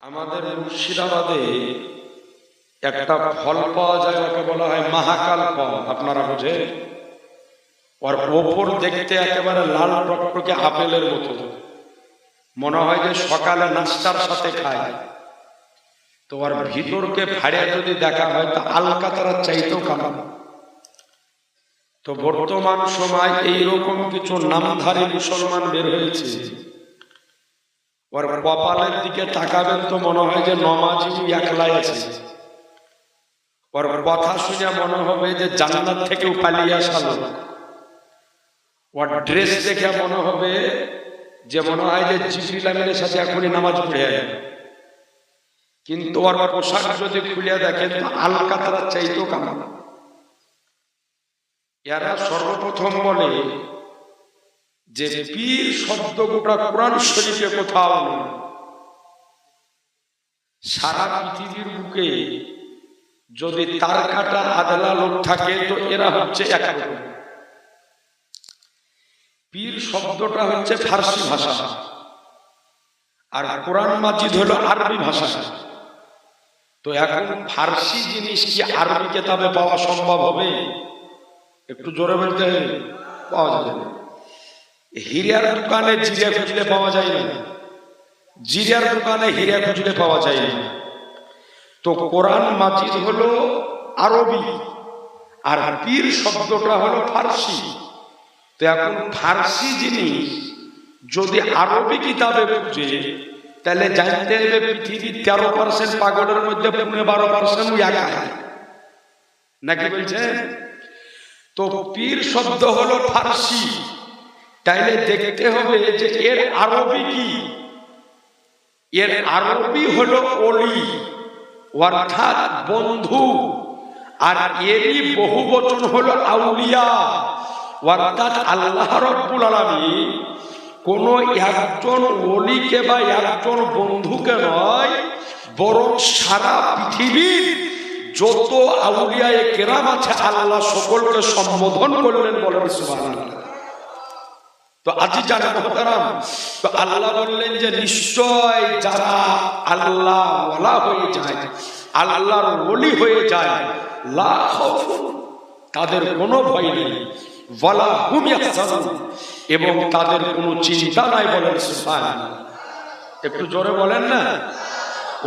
আমাদের মুর্শিদাবাদে একটা ফল পাওয়া যায়, ওকে বলা হয় মহাকাল ফল। আপনারা বোঝেন? ওর ওপর দেখতে একেবারে লাল টকটকে আপেলের মতো, মনে হয় যে সকালে নাস্তার সাথে খায়। তো ওর ভিতরকে ফাড়ে যদি দেখা হয় তা আলকাতরার চাইতেও কালো। তো বর্তমান সময় এইরকম কিছু নামধারী মুসলমান বের হয়েছে, ওর কপালের দিকে তাকাবেন তো মনে হয় যে নমাজি একলাই আছে। ওর কথা শুনে মনে হবে যে জান্নাত থেকেও পালিয়ে আসা লোক। ওর ড্রেস দেখে মনে হবে যে মনে হয় যে জিবরিল আমিনের সাথে এখনই নামাজ পড়ে যায়। কিন্তু ওর পোশাক যদি খুলে দেখেন তো আলকাতরার চাইতেও কালো। এরা সর্বপ্রথম বলে যে পীর শব্দ গোটা কোরআন শরীফে কোথাও নেই। সারা পৃথিবীর বুকে যদি তার কাটা আদলা লোক থাকে তো এরা হচ্ছে একরকম। পীর শব্দটা হচ্ছে ফার্সি ভাষা, আর কোরআন মাজিদ হলো আরবি ভাষা। তো এখন ফার্সি জিনিস কি আরবি কিতাবে পাওয়া সম্ভব হবে? একটু জোরে বলতে পাওয়া যাবে না। হীরার দোকানে জিরা খুঁজলে পাওয়া যায় না, জিরার দোকানে হীরা খুঁজলে পাওয়া যায় না। তো কোরআন মাজিদ হলো আরবি আর পীর শব্দটা হলো ফার্সি। তো এখন ফার্সি জিনিস যদি আরবি কিতাবে খুঁজে তাহলে জানতে হবে পৃথিবীর 13% পাগলের মধ্যে 12% একা নাকি বলছেন? তো পীর শব্দ হলো ফার্সি, তাইলে দেখতে হবে যে এর আরবি কি। এর আরবি হলো ওলি, অর্থাৎ বন্ধু, আর এরই বহুবচন হলো আউলিয়া, অর্থাৎ আল্লাহ রাব্বুল আলামিন কোন একজন ওলিকে বা একজন বন্ধুকে নয়, বরং সারা পৃথিবীর যত আউলিয়ায়ে কেরাম আছে আল্লাহ সকলকে সম্বোধন করলেন, বলেন সুবহানাল্লাহ। তো আজি জানা মুহতারাম, তো আল্লাহ বললেন যে নিশ্চয় যারা আল্লাহ ওয়ালা হয়ে যায়, আল্লাহর ওলি হয়ে যায়, লা খাউফুন, তাদের কোনো ভয় নেই, ওয়ালা হুম ইয়াহজানুন, এবং তাদের কোনো চিন্তা নাই, বলেন সুবহানাল্লাহ। একটু জোরে বলেন না।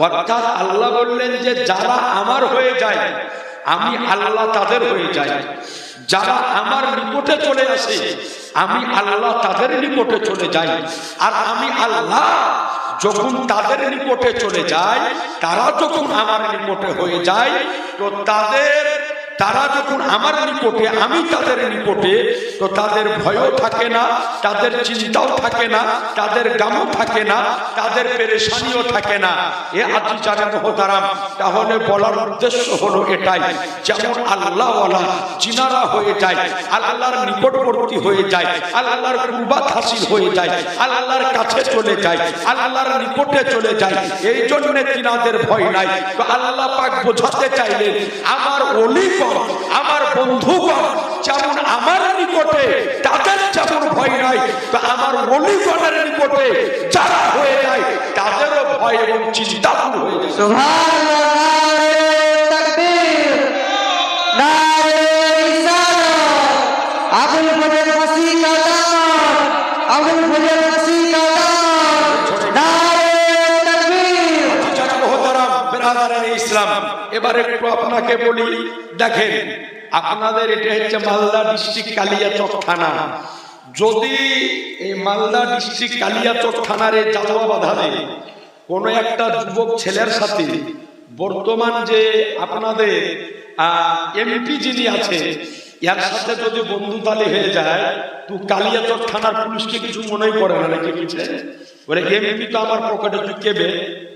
অর্থাৎ আল্লাহ বললেন যে যারা আমার হয়ে যায় আমি আল্লাহ তাদের হয়ে যাই, যারা আমার নিকটে চলে আসে আমি আল্লাহ তাদের নিকটে চলে যাই। আর আমি আল্লাহ যখন তাদের নিকটে চলে যাই, তারা যখন আমার নিকটে হয়ে যায়, তো তারা যখন আমার নিকটে আমি তাদের নিকটে, তো তাদের ভয়ও থাকে না, তাদের চিন্তাও থাকে না, তাদের গামও থাকে না, তাদের পেরেশানিও থাকে না। এ আজি জানে মুহতারাম, তাহলে বলার উদ্দেশ্য হলো এটাই, যেমন আল্লাহ ওয়ালা জিনারা হয়ে যায়, আল্লাহর নিকটবর্তী হয়ে যায়, আল্লাহর কুরবাত হাসিল হয়ে যায়, আল্লাহর কাছে চলে যায়, আল্লাহর নিকটে চলে যায়, এই জন্য তিনাদের ভয় নাই। তো আল্লাহ পাক বোঝাতে চাইলেন আমার ওলি, আমার বন্ধুগণ যেমন আমার নিকটে তাদের যেমন ভয় নাই, তো আমার ওলিগণের নিকটে যারা হয়ে যায় তাদেরও ভয় এবং চিন্তা দূর হয়ে যায়। সুবহানাল্লাহ, তাকবীর, নারে রিসালাত, আবুল ফজল মাসি কালাম, আবুল ফজল মাসি কালাম, নারে তাকবীর। জানা মুহতারাম বিরাদারানে ইসলাম, এবার একটু আপনাকে বলি, দেখেন আপনাদের এটা হচ্ছে মালদা ডিস্ট্রিক্ট কালিয়াচক থানা। যদি এই মালদা ডিস্ট্রিক্ট কালিয়াচক থানার এই জালওয়া বাঁধালে কোন একটা যুবক ছেলের সাথে বর্তমান যে আপনাদের এমপি যিনি আছে এর সাথে যদি বন্ধুতালি হয়ে যায়, তো কালিয়াচক থানার পুলিশকে কিছু মনে করে না, নাকি বলছে ওরে এমপি তো আমার পকেটে ঢুকেবে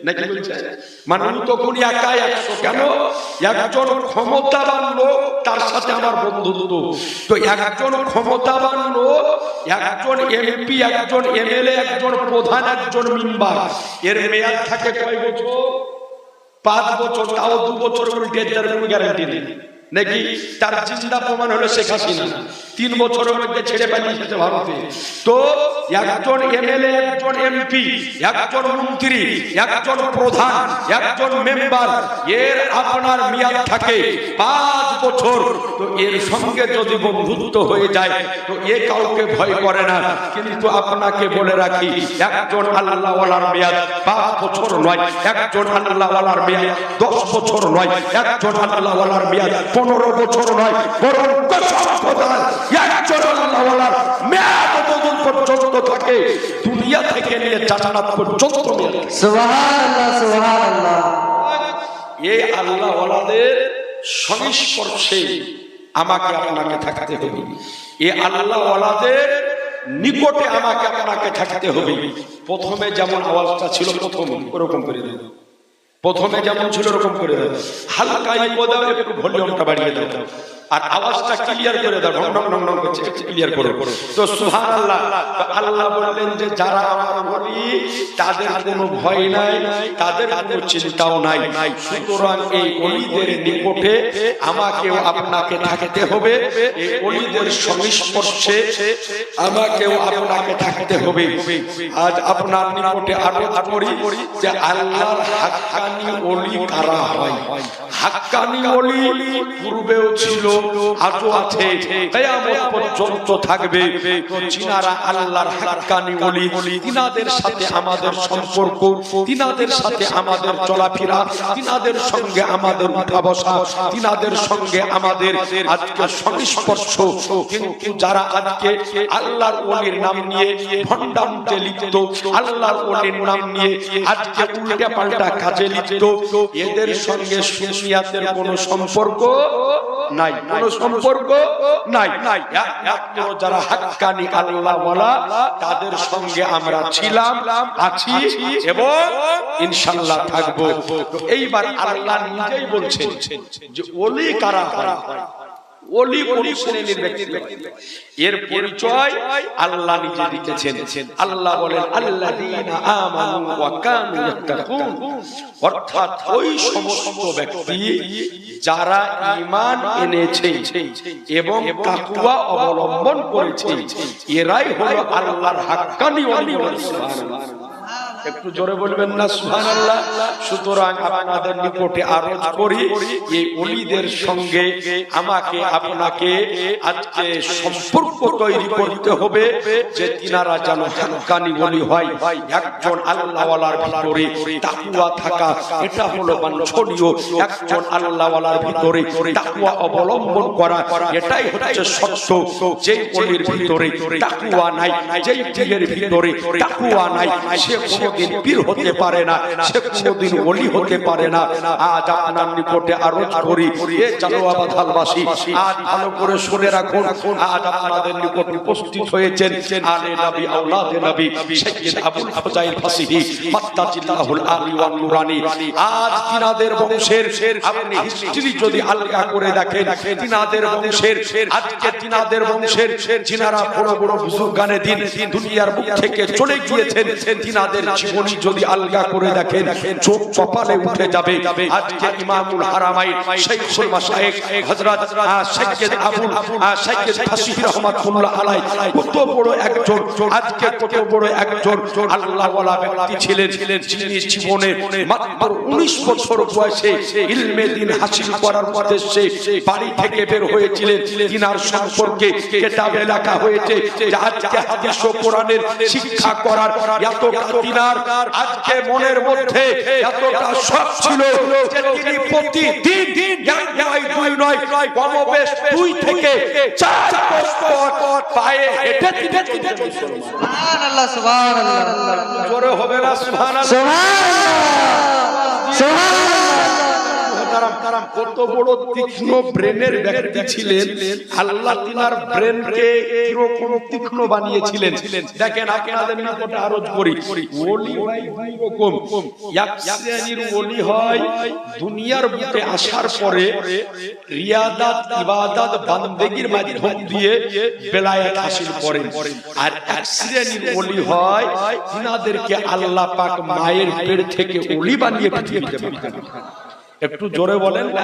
নাকি বলছে, মানে উনি তখন একাই 100। কেন? একজন ক্ষমতাবান লোক, তার সাথে আমার বন্ধুত্ব। তো একজন ক্ষমতাবান লোক, একজন এমপি, একজন এমএলএ, একজন প্রধান, একজন মেম্বার, এর মেয়াদ থাকে কয় বছর? 5 বছর। তাও 2 বছর উল্টে দেওয়ার কোনো গ্যারান্টি নেই নাকি? তার জিন্দা প্রমাণ হলো শেখ হাসিনা। 3 বছরের মধ্যে ছেড়ে পালিয়ে এসেছে ভারতে। তো একজন এমএলএ, একজন এমপি, একজন মন্ত্রী, একজন প্রধান, একজন মেম্বার, এর আপনার মেয়াদ থাকে 5 বছর। তো এর সঙ্গে যদি বন্ধুত্ব হয়ে যায় তো এ কাউকে ভয় করে না। কিন্তু আপনাকে বলে রাখি, একজন আল্লাহওয়ালার মেয়াদ 5 বছর নয়, একজন আল্লাহওয়ালার মেয়াদ 10 বছর নয়, একজন আল্লাহওয়ালার মেয়াদ 15 বছর নয়, বরং একজন আল্লাহওয়ালার মেয়াদ যতদিন পর্যন্ত থাকে, দুনিয়া থেকে নিয়ে জান্নাত পর্যন্ত মেয়াদ। সুবহানাল্লাহ, সুবহানাল্লাহ। এই আল্লাহওয়ালাদের সংস্পর্শে আমাকে আপনাকে থাকতে হবে। এই আল্লাহওয়ালাদের নিকটে আমাকে আপনাকে থাকতে হবে। প্রথমে যেমন আওয়াজটা ছিল, প্রথমে ওরকম করে দেব। প্রথমে যেমন ছিল ওরকম করে দাও, হালকা ইকো দাও, একটু ভলিউমটা বাড়িয়ে দাও, আর আওয়াজটা ক্লিয়ার করে দাও। ঢং ঢং ঢং ঢং করছে, একটু ক্লিয়ার করো। তো সুবহানাল্লাহ। আল্লাহ বললেন যে যারা আমার ওলি, তাদের কোনো ভয় নাই, তাদের কোনো চিন্তাও নাই। সুতরাং এই ওলিদের নিকটে আমাকেও আপনাকে থাকতে হবে। এই ওলিদের সংস্পর্শে আমাকেও আপনাকে থাকতে হবে। আজ আপনার নিকটে আরজ করি যে আল্লাহর হাক্কানি ওলি কারা হয়। হাক্কানি ওলি পূর্বেও ছিল, আজও আছে, কিয়ামত পর্যন্ত থাকবে। তো যিনারা আল্লাহর হাক্কানি ওলি, তিনাদের সাথে আমাদের সম্পর্ক, তিনাদের সাথে আমাদের চলাফেরা, তিনাদের সঙ্গে আমাদের উঠা বসা, তিনাদের সঙ্গে আমাদের আজকে সংস্পর্শ। কিন্তু যারা আজকে আল্লাহর ওলির নাম নিয়ে ভণ্ডামিতে লিপ্ত, আল্লাহর ওলির নাম নিয়ে আজকে উল্টা পাল্টা কাজে লিপ্ত, এদের সঙ্গে সুন্নিয়াতের কোনো সম্পর্ক নাই, কোনো সম্পর্ক নাই। একমাত্র যারা হাক্কানি আল্লাহওয়ালা, তাদের সঙ্গে আমরা ছিলাম, আছি এবং ইনশাআল্লাহ থাকবো। তো এইবার আল্লাহ নিজেই বলছেন যে ওলি কারা হয়। ওলি কোন শ্রেণীর ব্যক্তি, এর পরিচয় আল্লাহ নিজে দিয়েছেন। আল্লাহ বলেন আল্লাযীনা আমানু ওয়া কানু ইয়াত্তাকুন, অর্থাৎ ওই সমস্ত ব্যক্তি যারা ঈমান এনেছে এবং তাকওয়া অবলম্বন করেছে, এরাই হলো আল্লাহর হাক্কানি ওলি। সুবহানাল্লাহ। একটু জোরে বলবেন না সুবহানাল্লাহ। সুতরাং আপনাদের নিকটে আরজ করি, এই ওলিদের সঙ্গে আমাকে আপনাকে আজকে সম্পর্ক তৈরি করতে হবে যে তিনারা যেন হাক্কানি ওলি হয়। একজন আল্লাহওয়ালার ভিতরে তাকওয়া থাকা, এটা হলো বাঞ্ছনীয়। একজন আল্লাহওয়ালার ভিতরে তাকওয়া অবলম্বন করা, এটাই হচ্ছে সত্য। যেই ওলির ভিতরে তাকওয়া নাই, যেই পীরের ভিতরে তাকওয়া নাই, সে কোনদিন পীর হতে পারে না, সে কোনদিন ওলি হতে পারে না। আজ আপনার নিকটে আরজ করি, এ জালালাবাদবাসী, আজ ভালো করে শুনে রাখুন। আজ আপনাদের নিকট উপস্থিত হয়েছেন আলে নবী, আওলাদে নবী, সাইয়্যিদ আবুল ফাজাইল ফাসিহি মাত্তাজিল্লাহুল আলী ওয়ান নুরানি। আজ তিনাদের বংশের আপনি হিস্ট্রি যদি আলগা করে দেখেন, তিনাদের বংশের, আজকে তিনাদের বংশের যিনারা বড় বড় বুজুর্গানে দিন দুনিয়ার বুক থেকে চলে গিয়েছেন, তিনাদের জীবনী যদি আলগা করে দেখেন, চোখ কপালে উঠে যাবে। আজকে ইমামুল হারামাইন শাইখুল মাশায়েখ হযরত সাইয়্যিদ আবুল সাইয়্যিদ ফাসিহি রাহমাতুল্লাহ আলাইহি কত বড় একজন, আজকে কত বড় একজন আল্লাহওয়ালা ব্যক্তি ছিলেন, যিনি জীবনে মাত্র 19 বছর বয়সে ইলমে দ্বীন হাসিল করার উদ্দেশ্যে বাড়ি থেকে বের হয়েছিলেন। তিনার সম্পর্কে কিতাবে লেখা হয়েছে যে আজকে হাদিস ও কোরআনের শিক্ষা করার এতটা তিনার আজকে মনের মধ্যে এতটা শখ ছিল যে তিনি প্রতিদিন দুই নয় কমবেশ 2 থেকে 4 পথ পায়ে হেঁটে তিনি সুবহানাল্লাহ, সুবহানাল্লাহ। জোরে হবে না সুবহানাল্লাহ, সুবহানাল্লাহ, সুবহানাল্লাহ। কত বড় তীক্ষ্ণ ব্রেনের ব্যক্তি ছিলেন। আল্লাহ তিনার ব্রেনকে কিরকম তীক্ষ্ণ বানিয়েছিলেন দেখেন। আপনাদের নিকটে আরজ করি, ওলি হয় দুই রকম। এক শ্রেণীর ওলি হয় দুনিয়ার বুকে আসার পরে রিয়াদাত, ইবাদত, বান্দেগীর মাধ্যম দিয়ে বেলায়েত হাসিল করেন। আর এক শ্রেণীর ওলি হয় তিনাদেরকে আল্লাহ পাক মায়ের পেট থেকে ওলি বানিয়ে পৃথিবীতে পাঠান। একটু জোরে বলেন না।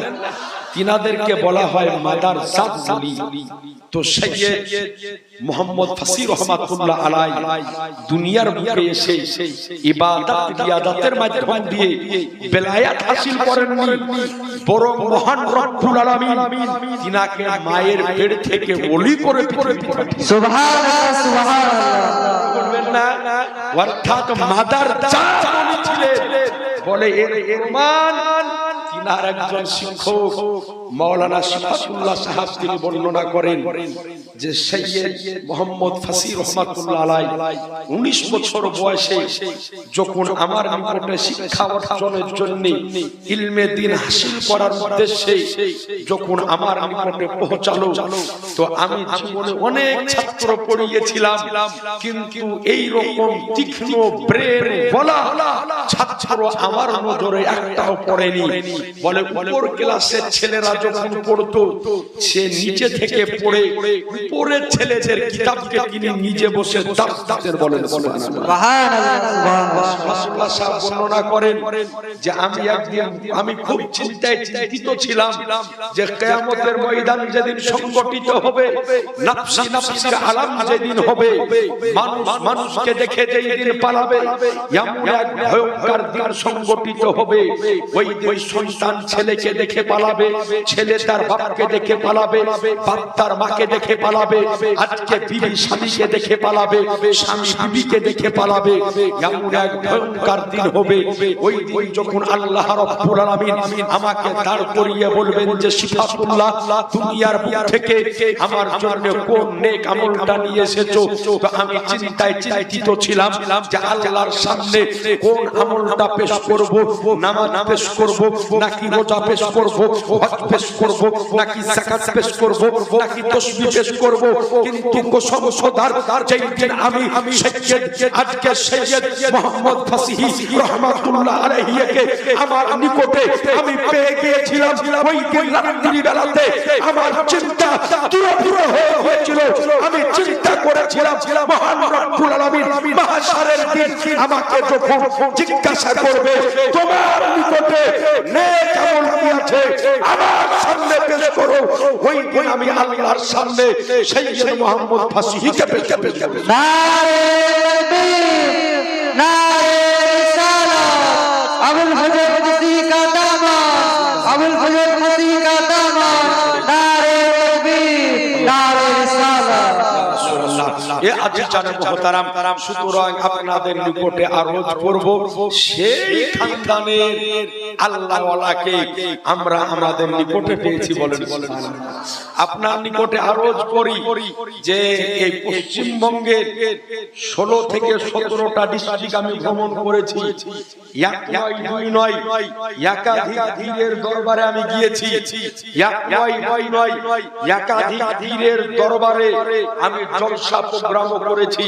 তিনাদেরকে বলা হয় মাদার জাত বলি। তো সৈয়দ মোহাম্মদ ফাসি রহমাতুল্লাহ আলাইহি দুনিয়ার বুকে এসে ইবাদত রিয়াদাতের মাধ্যম দিয়ে বেলায়াত হাসিল করেননি, বরং মহান রব্বুল আলামিন তিনাকে মায়ের পেট থেকে ওলি করে সুবহানাল্লাহ সুবহানাল্লাহ বলবেন না, অর্থাৎ মাদার জাত বলি ছিলেন। বলে এর প্রমাণ তিনার একজন শিক্ষক মাওলানা সিফাতুল্লাহ সাহেব তিনি বর্ণনা করেন যে সৈয়দ মোহাম্মদ ফাসি রহমাতুল্লাহ আলাইহি 19 বছর বয়সে যখন আমার নিকটে শিক্ষা অর্জনের জন্য ইলমে দ্বীন হাসিল করার উদ্দেশ্যে যখন আমার নিকটে পৌঁছালো, তো আমি জীবনে অনেক ছাত্র পড়িয়েছিলাম, কিন্তু এই রকম তীক্ষ্ণ ব্রেন বলা ছাত্র আমার নজরে একটাও পড়েনি। বলে উপর ক্লাসের ছেলেরা যখন পড়তো সে নিচে থেকে পড়ে উপরের ছেলেদের কিতাবকে তিনি নিজে বসে দাস দাসের বলেন সুবহানাল্লাহ সাহেব বর্ণনা করেন যে আমি একদিন আমি খুব চিন্তিত ছিলাম যে কিয়ামতের ময়দান যেদিন সংগঠিত হবে, নফসি নফসির আলাম যেদিন হবে, মানুষ মানুষকে দেখে যেই দিন পালাবে, এমন এক ভয়ঙ্কর দিন সংগঠিত হবে। ওই দিন সন্তান ছেলেকে দেখে পালাবে, ছেলে তার বাপকে দেখে পালাবে, বাপ তার মাকে দেখে পালাবে, আজকে বিবি স্বামীকে দেখে পালাবে, স্বামী বিবিকে দেখে পালাবে। এমন এক ভয়ঙ্কর দিন হবে। ওই দিন যখন আল্লাহ রাব্বুল আলামিন আমাকে দাঁড় করিয়ে বলবেন যে সিফাতুল্লাহ দুনিয়ার বুক থেকে আমার জন্য কোন নেক আমলটা নিয়ে এসেছো, তো আমি চিন্তায় চিন্তিত ছিলাম যে আল্লাহর সামনে কোন আমলটা পেশ করব, নামাজ পেশ করব নাকি রোজা পেশ করব, হজ পেশ করব নাকি যাকাত পেশ করব নাকি তাসবিহ পেশ করব। কিন্তু কসম খোদার যেই দিন আমি আজকে সৈয়দ মোহাম্মদ ফাসি রহমাতুল্লাহ আলাইহিকে আমার নিকটে আমি পেয়ে গিয়েছিলাম, ওই দিন রাত্রি বেলাতে আমার চিন্তা পুরো হয়েছিল। আমি চিন্তা করেছিলাম মহান রব্বুল আলামিন মাহশারের দিন আমাকে যখন জিজ্ঞাসা করবে তোমার নিকটে নেক আমল কি আছে আমার সামনে পেশ করো, ওই দিন আমি আল্লাহর সামনে সৈয়দ মোহাম্মদ ফাসিকে পেশ করব। নারে তাকবীর নারে রিসালাত আবুল ফজর ফাসি কা দামান আবুল ফজর ফাসি কা দামান নারে তাকবীর নারে রিসালাত। এ আজিজান মুহতারাম, সুতরাং আপনাদের নিকটে আরজ করব সেই খানদানের আল্লাহওয়ালাকে আমরা আমাদের নিকটে পেয়েছি। বলেন আপনার নিকটে আরজ করি যে এই পশ্চিমবঙ্গের 16 থেকে 17টা ডিস্ট্রিক্ট আমি ভ্রমণ করেছি। এক নয় দুই নয়, একাধিক পীরের দরবারে আমি গিয়েছি। এক নয় দুই নয়, একাধিক পীরের দরবারে আমি জলসা প্রোগ্রাম করেছি।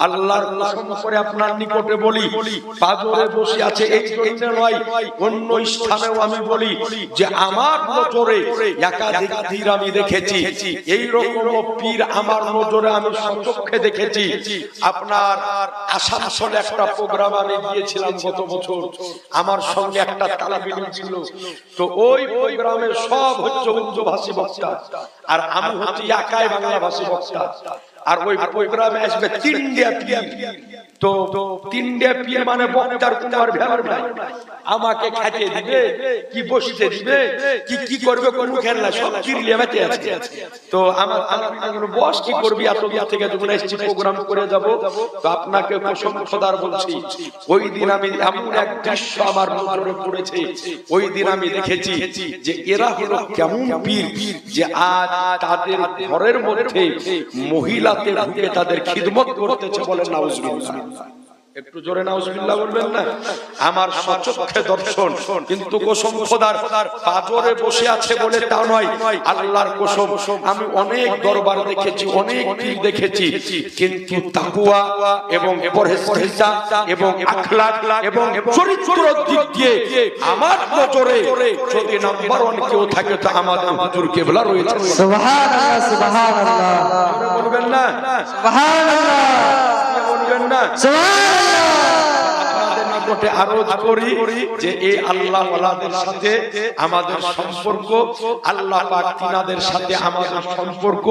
আল্লাহর কসম করে আপনার নিকটে বলি, পাজরে বসে আছে এই জন্য নয়, অন্য স্থানেও আমি বলি যে আমার নজরে একাধিক পীর আমি দেখেছি। এই রকম পীর আমার নজরে আমি সচক্ষে দেখেছি। আপনার আসানসোলে একটা প্রোগ্রাম আমি গিয়েছিলাম গত বছর, আমার সঙ্গে একটা তালিম ছিল। তো ওই প্রোগ্রামে সব হচ্ছে উর্দু ভাষী বক্তা, আর আমি হচ্ছি একাই বাংলা ভাষী বক্তা। আর ওই প্রোগ্রামে আসবে 3টা পীর। তো 3টা পীর মানে বক্তার কুমার ভেবার নাই, আমাকে খেতে দিবে কি বসতে দিবে কি করবে কোন খেলা সব পীর লেবাতে আছে। তো আমার বস কি করবি, এত দূর থেকে যখন এসেছি প্রোগ্রাম করে যাব, তো আপনাকে কসম খোদার বলছি ওই দিন আমি এমন এক দৃশ্য আমার নজরে পড়েছে। ওই দিন আমি দেখেছি যে এরা হলো কেমন পীর যে আজ তাদের ঘরের মধ্যে মহিলাদের ঢুকে তাদের খিদমত করতেছে। বলেন নাউজুবিল্লাহ, একটু জোরে নাউজুবিল্লাহ বলবেন না। আমার সচক্ষে দর্শন, কিন্তু কসম খোদার পাজরে বসে আছে বলে তা নয়, আল্লাহর কসম আমি অনেক দরবার দেখেছি, অনেক পীর দেখেছি, কিন্তু তাকওয়া এবং পরহেজগারিতা এবং আখলাক এবং চরিত্রের দিক দিয়ে আমার নজরে যদি নাম্বার 1 কেউ থাকে তো আমাদের হুজুর কেবলা রয়েছে। সুবহানাল্লাহ সুবহানাল্লাহ বলবেন না, সুবহানাল্লাহ বলবেন না। সুবহানাল্লাহ নিকটে আরজ করি যে এই আল্লাহ ওয়ালাদের সাথে আমাদের সম্পর্ক, আল্লাহ পাক তিনাদের সাথে আমাদের সম্পর্ক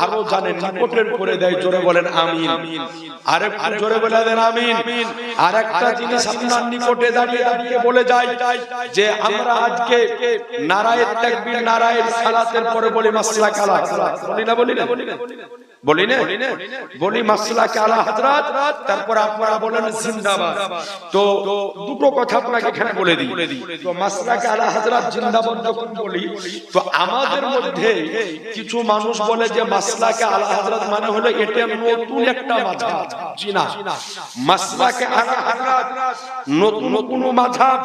আরো জানেন নিকটের করে দেয়। জোরে বলেন আমিন। আর একটু জোরে বলে দেন আমিন। আর একটা জিনিস আপনার নিকটে দাঁড়িয়ে দাঁড়িয়ে বলে যায় যে আমরা আজকে নারায়ে তাকবীর নারায়ে সালাতের পরে বলি মাসলাক আলা হযরত, বলি না বলি না বলি না বলি মাসলাক আলা হযরত, তারপর আপনারা বলেন জিন্দাবাদ। তো দুটো কথা আপনাকে এখানে বলে দিই। তো মাসলাক আলা হযরত জিন্দাবাদ যখন বলি, তো আমাদের মধ্যে কিছু মানুষ বলে যে মাসলাক আলা হযরত মানে হলো এটা নতুন একটা মাযহাব। জি না, মাসলাক আলা হযরত নতুন কোন মাযহাব,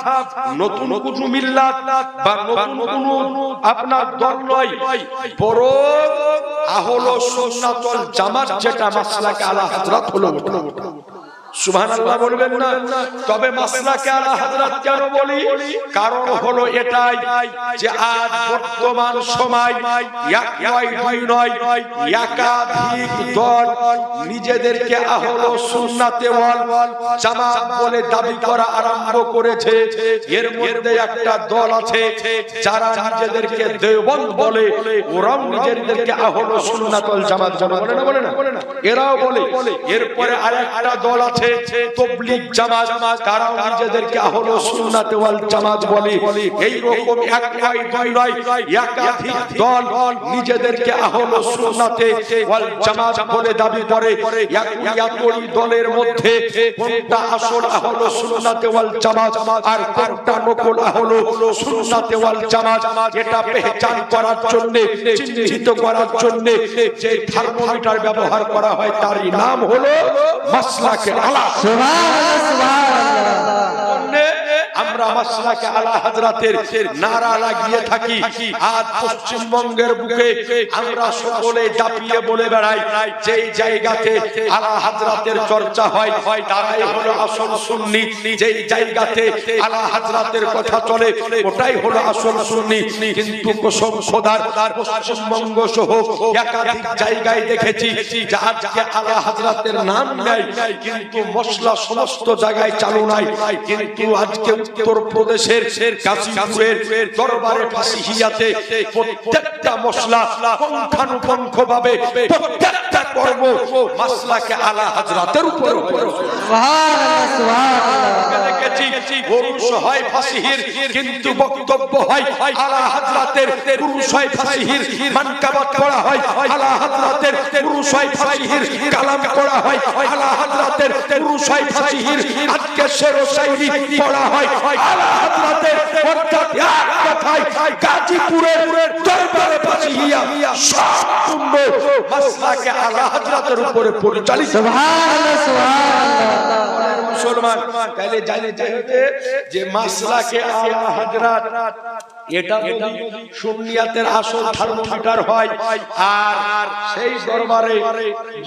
নতুন কোন মিল্লাত বা নতুন কোন আপনার দল নয়, বরং আহলে সুন্নাত ওয়াল জামাত যেটা মাসলাক আলা হযরত হলো। সুবহানাল্লাহ বলবেন না? তবে মাসলাকে আলা হযরত কেন বলি? কারণ হলো এটাই যে আজ বর্তমান সময় এক নয় দুই নয় একাধিক দল নিজেদেরকে আহলে সুন্নাতে ওয়াল জামাত বলে দাবি করা আরম্ভ করেছে। এর মধ্যে একটা দল আছে যারা নিজেদেরকে দেওবন্দ বলে, ওরাও নিজেদেরকে আহলে সুন্নাত ওয়াল জামাত বলে না, বলে না, এরাও বলে। এরপরে আরেকটা দল আছে তাবলীগ জামাত, তারাও নিজেদেরকে আহলে সুন্নাত ওয়াল জামাত বলে। এই রকম এক নয় দুই নয় একাধিক দল নিজেদেরকে আহলে সুন্নাতে ওয়াল জামাত বলে দাবি করে। একই দলের মধ্যে কোনটা আসল আহলে সুন্নাতে ওয়াল জামাত আর কোনটা নকল আহলে সুন্নাতে ওয়াল জামাত, এটা পেহচান করার জন্য, চিহ্নিত করার জন্য যে থার্মোমিটার ব্যবহার করা হয় তারই নাম হলো মাসলাকে আলা। আমরা মাসলাকে আলা হযরতের নারা লাগিয়ে থাকি। আজ পশ্চিমবঙ্গের বুকে আমরা সকলে দাপিয়ে বলে বেড়াই যেই জায়গাতে আলা হযরতের চর্চা হয় তারাই হলো আসল সুন্নি, যেই জায়গাতে আলা হযরতের কথা চলে ওটাই হলো আসল সুন্নি। কিন্তু কসম খোদার পশ্চিমবঙ্গ সহ একাধিক জায়গায় দেখেছি যে আজকে আলা হযরতের নাম নেই কিন্তু মশলা সমস্ত জায়গায় চালু নাই। কিন্তু আজকে উত্তর প্রদেশের কাশীপুরের দরবারে ফাসিহিয়াতে প্রত্যেকটা মশলা পুঙ্খানুপুঙ্খভাবে প্রত্যেকটা কর্ম মাসলাকে আলা হযরতের উপর। সুবহানাল্লাহ, সুবহানাল্লাহ। দেখেছি পুরুষ হয় ফাসিহির কিন্তু বক্তব্য হয় আলা হযরতের, পুরুষ হয় ফাসিহির মানকাবাত পড়া হয় আলা হযরতের, পুরুষ হয় ফাসিহির কালাম পড়া হয় আলা হযরতের, পুরুষ হয় ফাসিহির আজকে শের ও শায়রি পড়া হয় আলা হযরতের। অর্থাৎ এক কথায় গাজীপুরের দরবারে ফাসিহিয়া সম্পূর্ণ মাসলাকে আলা হযরতের উপরে পরিচালিত। সুবহানাল্লাহ, সুবহানাল্লাহ। মুসলমান তাহলে জানে যে মাসলাকে আলা হযরত এটা যদি সুন্নিয়াতের আসল থার্মোমিটার হয় আর সেই দরবারে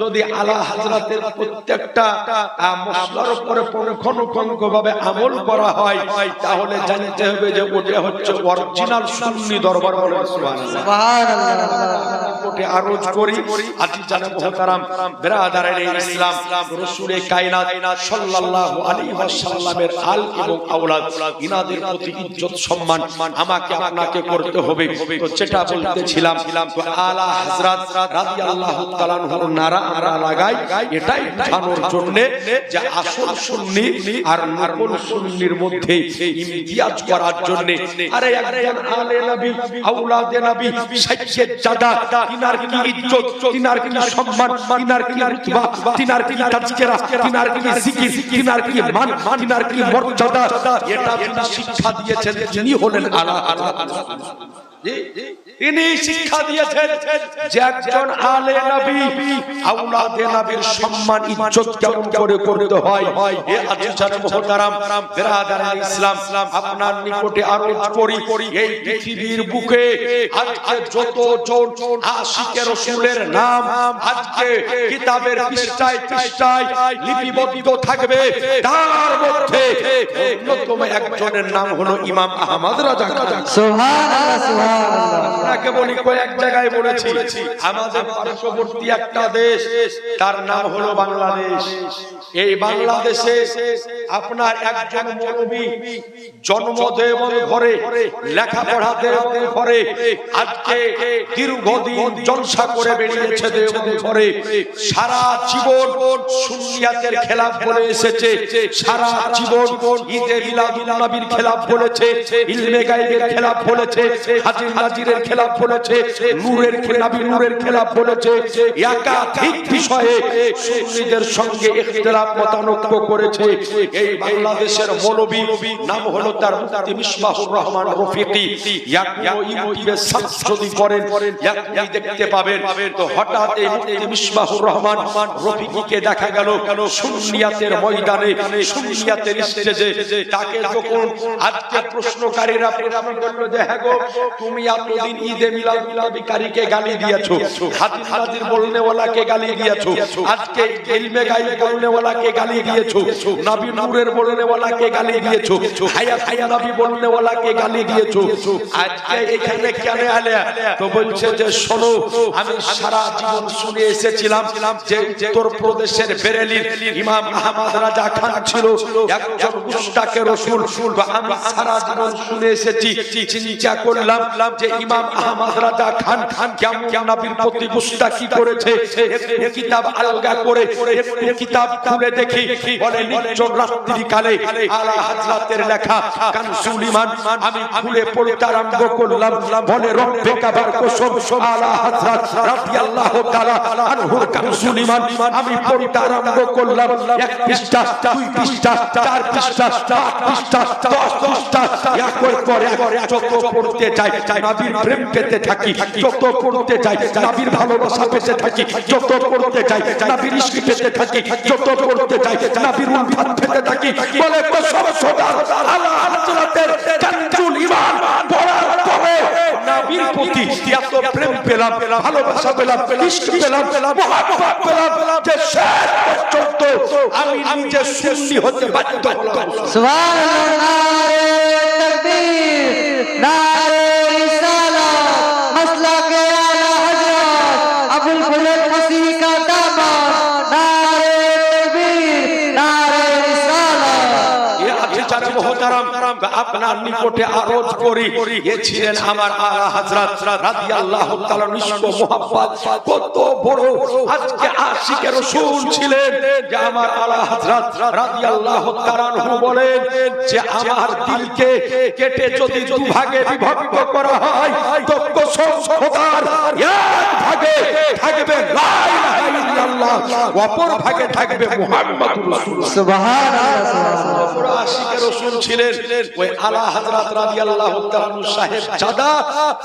যদি আলা হযরতের প্রত্যেকটা মশলার উপরে পুঙ্খানুপুঙ্খভাবে আমল করা হয় তাহলে জানতে হবে যে ওটা হচ্ছে অরিজিনাল সুন্নি দরবার। বলেন সুবহানাল্লাহ। কোটে আরজ করি আজি জানাব মুহতারাম বিরাদারানে ইসলাম, রাসূলে কায়নাত সাল্লাল্লাহু আলাইহি ওয়াসাল্লামের আল এবং আওলাদ ইনাদের প্রতি ইজ্জত সম্মান আমাকে আপনাকে করতে হবে। তো যেটা বলতেছিলাম তো আলা হযরত রাদিয়াল্লাহু তাআলা আনহুর নারা আমরা লাগাই এটাই বোঝানোর জন্য যে আসল সুন্নি আর নকল সুন্নির মধ্যে ইমতিয়াজ করার জন্য। আরে একজন আলে নবী আওলাদে নবী সাইয়্যিদ জাদা তিনার কি ইজ্জত, তিনার কি সম্মান, তিনার কি রুতবা, তিনার কি তাজকিরা, তিনার কি জিকির, তিনার কি মান, তিনার কি মর্যাদা, এটা তিনি শিক্ষা দিয়েছেন। যিনি হলেন আলা হযরত, তিনি শিক্ষা দিয়েছেন যে একজন আলে নবী আওলাদে নবীর সম্মান ইজ্জত কেমন করে করতে হয়। এ আজিজান মুহতারাম বিরাদারানে ইসলাম আপনার নিকটে আরজ করি এই পৃথিবীর বুকে আজকে যতজন আশিকে রাসূলের নাম আজকে কিতাবের পৃষ্ঠায় পৃষ্ঠায় লিপিবদ্ধ থাকবে তার মধ্যে অন্যতম একজনের নাম হলো ইমাম আহমদ রাজা খান। সুবহানাল্লাহ, সুবহানাল্লাহ। আপনাকে বলি কয়েক জায়গায় বলেছি আমাদের পার্শ্ববর্তী একটা দেশ তার নাম হলো বাংলাদেশ। এই বাংলাদেশে আপনার একজন মৌলবী জন্ম দেওবন্দ ঘরে, লেখাপড়া দেওবন্দ ঘরে, আজকে দীর্ঘদিন জলসা করে বেরিয়েছে দেওবন্দ ঘরে, সারা জীবন সুন্নিয়াতের খেলাফ বলে এসেছে, সারা জীবন ঈদে মিলাদুন নবীর খেলাফ বলেছে, ইলমে গায়বের খেলাফ বলেছে, হাজির নাজিরের খেলাফ বলেছে, নূরের খেলাফ নূরের খেলাফ বলেছে, একাধিক বিষয়ে সুন্নিদের সঙ্গে ইখতিলাফ মতানৈক্য করেছে। এই বাংলাদেশের মৌলবী নাম হলো তার মুফতি মিসবাহুর রহমান রফিকি। ইউটিউবে সার্চ যদি করেন আপনি দেখতে পাবেন। তো হঠাৎ এই মুফতি মিসবাহুর রহমান রফিকিকে দেখা গেল সুন্নিয়াতের ময়দানে, সুন্নিয়াতের স্টেজে। তাকে যখন আজকে প্রশ্নকারীরা প্রশ্ন করলো যে হ্যাঁ গো, তুমি এতদিন ঈদে মিলাদুন নবীকে গালি দিয়েছো, হাদিস নাজির বলনেওয়ালাকে গালি দিয়েছো, আজকে ইলমে গায়ব বলনেওয়ালাকে গালি দিয়েছো, নবী নূরের বলনেওয়ালাকে গালি দিয়েছো, হায়াত নবী বলনেওয়ালাকে গালি দিয়েছো, আজকে এখানে কেন আলে? তো বলছে যে শোনো, আমি সারা জীবন শুনে এসেছিলাম যে উত্তর প্রদেশের বেরেলির ইমাম আহমদ রাজা খান ছিল একজন মুশতাকে রাসূল। আমি সারা জীবন শুনে এসেছি, চিন্তা করলাম যে ইমাম আহমদ রাজা খান কেমন নবীর প্রতি মুশতাকি করেছে। একটু কিতাব আলগা করে একটু কিতাব খুলে দেখি, বলে নির্জন রাত্রি কালে আলা হযরতের লেখা কানজুল ঈমান। আমি খুলে পড়তে আরম্ভ করলাম, বলে রব্বে কাবার কসম আলা হযরত রাদিয়াল্লাহু তাআলা আনহুর কানজুল ঈমান। আমি পড়তে আরম্ভ করলাম, এক পৃষ্ঠা, দুই পৃষ্ঠা, চার পৃষ্ঠা, আট পৃষ্ঠা, 10 পৃষ্ঠা, একর পর এক যত পড়তে যাই নবীর প্রেম পেতে থাকি, যত পড়তে যাই নবীর ভালোবাসা পেতে থাকি, যত পড়তে যাই নবীর ইশক পেতে থাকি, যত পড়তে যাই নবীর উলফাত পেতে থাকি। বলে কসম খোদা আলা হযরতের কানজুল ঈমান পড়ার পরে নবীর প্রতি এত প্রেম পেলাম, ভালোবাসা পেলাম, ইশক পেলাম, মুহাব্বত পেলাম যে শেষ পর্যন্ত আমি নিজে সুন্নি হতে বাধ্য হলাম। সুবহানাল্লাহ, তাকবীর, নারে রিসালাত, মাসলাকে আলা হযরত আবুল ফজল মসিহ কা দামান, নারে তাকবীর, নারে রিসালাত। এ আচার মুহতারাম, আপনার নিকটে আরজ করি, এ ছিলেন আমার আলা হযরত রাদিয়াল্লাহু তাআলা নিষ্প মুহাব্বত। কত বড় আজকে আশিকে রাসূল ছিলেন যে আমার আলা হযরত রাদিয়াল্লাহু তাআলা আনহু বলেন যে আমার দিলকে কেটে যদি দুভাগে বিভক্ত করা হয় তো কসম খোদার এক ভাগে থাকবে লা ইলাহা ইল্লাল্লাহ, অপর ভাগে থাকবে মুহাম্মাদুর রাসূলুল্লাহ। সুবহানাল্লাহ, বড় আশিকে রাসূল ছিলেন ওই আলা হযরত রাদিয়াল্লাহু তাআলা আনহু সাহেব জাদা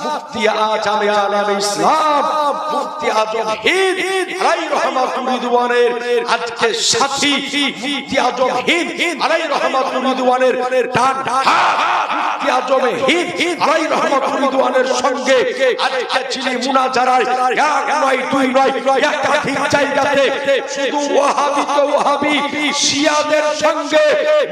মুফতি আজম আলম ইসলাম, মুফতি আজম হিন্দ আলাইহি রাহমাতুর রিদওয়ানের আজকে সাথী মুফতি আজম হিন্দ আলাইহি রাহমাতুর রিদওয়ানের ডান মুফতি আজম হিন্দ আলাইহি রাহমাতুর রিদওয়ানের সঙ্গে আজকে ছিলি মুনাজারায় এক নয় দুই নয় একাধিক জায়গাতে শুধু ওয়াহাবি তো ওয়াহাবি শিয়াদের সঙ্গে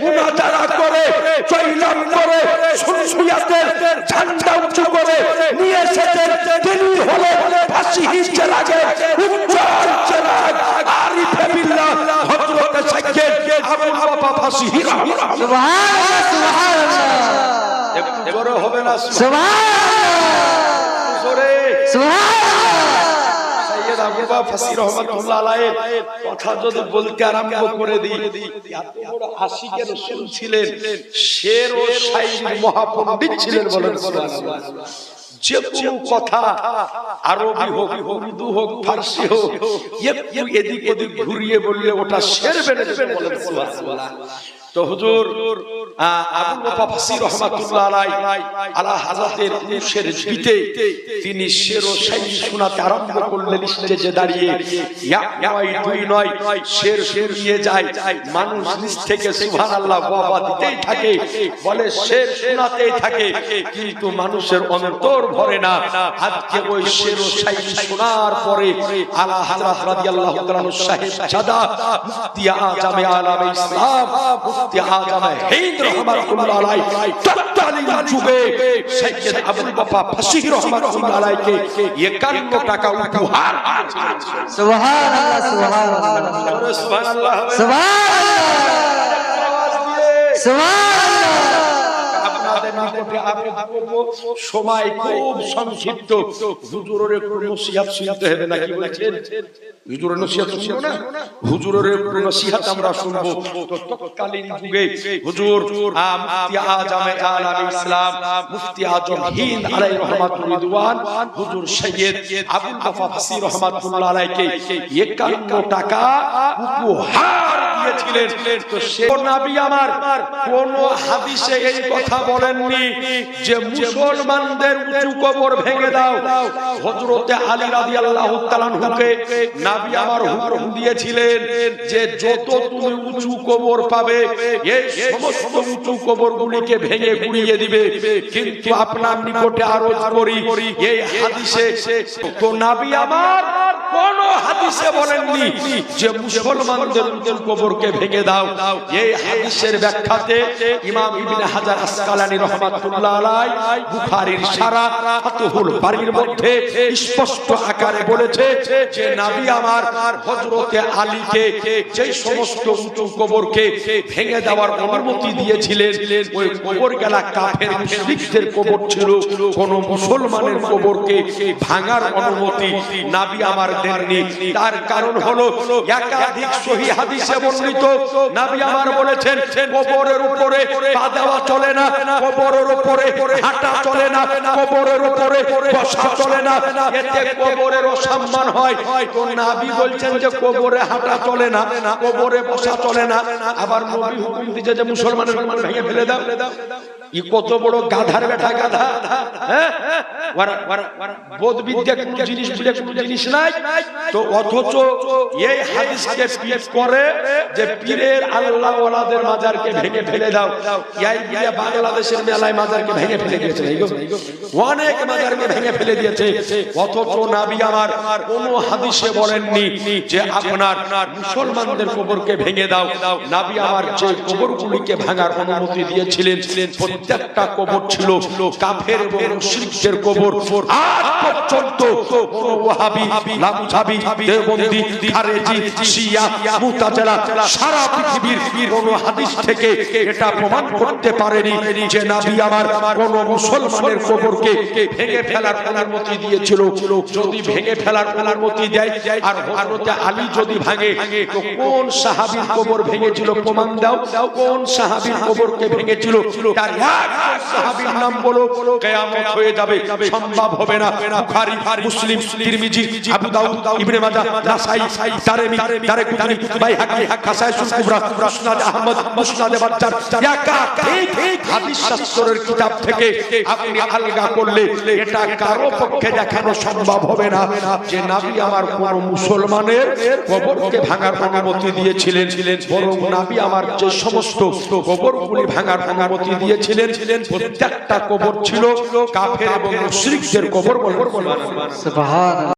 মুনাজারা করে জয়লাভ করে সুন্নিয়াতের ঝান্ডা উঁচু করে নিয়ে এসেছেন। তিনি হলেন ফাসিহির চেরাগে উজ্জ্বল চেরাগ আরিফে বিল্লাহ হযরত সাইয়্যিদ আবুল বাবা ফাসিহি রাহমাতুল্লাহ। সুবহানাল্লাহ, সুবহানাল্লাহ, একটু বড় হবে না সুবহানাল্লাহ, জোরে সুবহানাল্লাহ। সাইয়্যিদ আবু বাবা ফাসিহি রাহমাতুল্লাহ আলাইহি কথা যদি বলতে আরম্ভ করে দিই, এত বড় আশিকে রাসূল ছিলেন, শের ও শায়রির মহাপণ্ডিত ছিলেন। বলেন সুবহানাল্লাহ। যে কোনো কথা আরবি হোক, উর্দু হোক, ফারসি হোক, একটু এদিক ওদিক ঘুরিয়ে বললে ওটা শের বেড়ে যাবে। বলেন সুবহানাল্লাহ। তো হুজুর আবুল বাবা ফাসিহি রাহমাতুল্লাহ আলাইহি আলা হযরতের উরুশের জিতে তিনি শের ও শায়রি শোনাতে আরম্ভ করলেন। স্টেজে দাঁড়িয়ে এক নয় দুই নয় শের শুনিয়ে যায়, মানুষ নিচ থেকে সুবহানাল্লাহ বাবা দিতেই থাকে, বলে শের শোনাতেই থাকে, কিন্তু মানুষের অন্তর ভরে না। আজকে ওই শের ও শায়রি শোনার পরে আলা হযরত রাদিয়াল্লাহু তাআলা সাহেব জাদা মুফতি আজম আলম ইসলাম মুফতি আজম হিন্দ রহমাতুল্লাহ আলাইহি তৎকালীন যুগে সৈয়দ আবুল বাবা ফাসিহ রহমাতুল্লাহ আলাইহি 51 টাকা উপহার দিয়েছিলেন। সুবহানাল্লাহ সুবহানাল্লাহ সুবহানাল্লাহ সুবহানাল্লাহ। আপনাদের নিকটে আবেদন করব, সময় খুব সংক্ষিপ্ত, হুজুরের একটু নসিহত শুনতে হবে নাকি বলেছেন? হুজুরের নসিহত শুনবো না? হুজুরের একটু নসিহত আমরা শুনবো। তো তৎকালীন যুগে হুজুর মুফতি আজম আলাল ইসলাম মুফতি আজম হিন্দ আলাইহি রহমাতুর রিদওয়ান হুজুর সৈয়দ আবুল বাবা ফাসি রহমাতুল্লাহ আলাইহি 51 টাকা উপহার দিয়েছিলেন। তো সে নবী আমার কোন হাদিসে এই কথা বলেননি যে মুসলমানদের উঁচু কবর ভেঙে দাও। হযরতে আলী রাদিয়াল্লাহু তাআলা আনহুকে নবী আমার হুকুম দিয়েছিলেন যে যত তুমি উঁচু কবর পাবে এই সমস্ত উঁচু কবরগুলিকে ভেঙে গুড়িয়ে দিবে। কিন্তু আপনার নিকটে আরজ করি এই হাদিসে তো নবী আমার কোন হাদিসে বলেননি যে মুসলমানদের উঁচু কবরকে ভেঙে দাও। এই হাদিসের ব্যাখ্যাতে ইমাম ইবনে হাজার আসকালানী রাহমাতুল্লাহ আলাইহি বুখারীর সারা ফাতহুল বারীর মধ্যে স্পষ্ট আকারে বলেছে যে নবী আমার হযরতে আলীকে যে সমস্ত উঁচু কবরকে ভেঙে দেওয়ার অনুমতি দিয়েছিলেন ওই কবরগুলা কাফের মুশরিকদের কবর ছিল, কোন মুসলমানের কবরকে ভাঙার অনুমতি নবী আমার দেননি। তার কারণ হলো একাধিক সহিহ হাদিসে বর্ণিত নবী আমার বলেছেন কবরের উপরে পা দেওয়া চলে না, কবরের উপরে হাঁটা চলে না, কবরের উপরে বসা চলে না, এতে কবরের অসম্মান হয়। তো নবী বলছেন যে কবরে হাঁটা চলে না, কবরে বসা চলে না, আবার নবী হুকুম দিয়েছে যে মুসলমানের কবর ভেঙে ফেলে দাও। ই কত বড় গাধার বেটা গাধা, হ্যাঁ বোধ বিদ্যা কোন জিনিস বলে কোন জিনিস নাই। তো অথচ এই হাদিসকে পেশ করে যে পীরের আল্লাহ ওয়ালাদের মাজারকে ভেঙে ফেলে দাও। এই দিয়ে বাংলাদেশের মেলায় মাজারকে ভেঙে ফেলে দিয়েছে, অনেক মাজারকে ভেঙে ফেলে দিয়েছে। অথচ নবী আমার কোন হাদিসে বলেননি যে আপনার মুসলমানদের কবরকে ভেঙে দাও। নবী আমার যে কবরগুলিকে ভাঙার অনুমতি দিয়েছিলেন প্রত্যেকটা কবর ছিল কাফের এবং মুশরিকদের কবর। আজ পর্যন্ত কোন ওয়াহাবি, লামুজাবি, দেওবন্দি, খারেজি, শিয়া, মুতাজিলা সারা পৃথিবীর কোন হাদিস থেকে এটা প্রমাণ করতে পারেনি যে নবী আমার কোন মুসলমানের কবরকে ভেঙে ফেলার অনুমতি দিয়েছিল। যদি ভেঙে ফেলার অনুমতি দেয় আর হযরত আলী যদি ভাঙে তো কোন সাহাবীর কবর ভেঙেছিল প্রমাণ দাও, কোন সাহাবীর কবরকে ভেঙেছিল তার এক সাহাবীর নাম বলো, কিয়ামত হয়ে যাবে, সম্ভব হবে না। বুখারী, মুসলিম, তিরমিজি, আবু দাউদ, ইবনে মাজাহ, নাসাই, তারমি, দারকুতনি, বাইহাকী, কাসাইসুল কুবরা, মুসনাদ আহমদ, মুসনাদ বাজ্জার একাধিক হাদিস শাস্ত্রের কিতাব থেকে আপনি আলগা করলে এটা কারো পক্ষে দেখানো সম্ভব হবে না যে নবী আমার কোন মুসলমানের কবরকে ভাঙার অনুমতি দিয়েছিলেন। বরং নবী আমার যে সমস্ত কবরগুলি ভাঙার অনুমতি দিয়েছিলেন প্রত্যেকটা কবর ছিল কাফের এবং মুশরিকদের কবর। সুবহানাল্লাহ।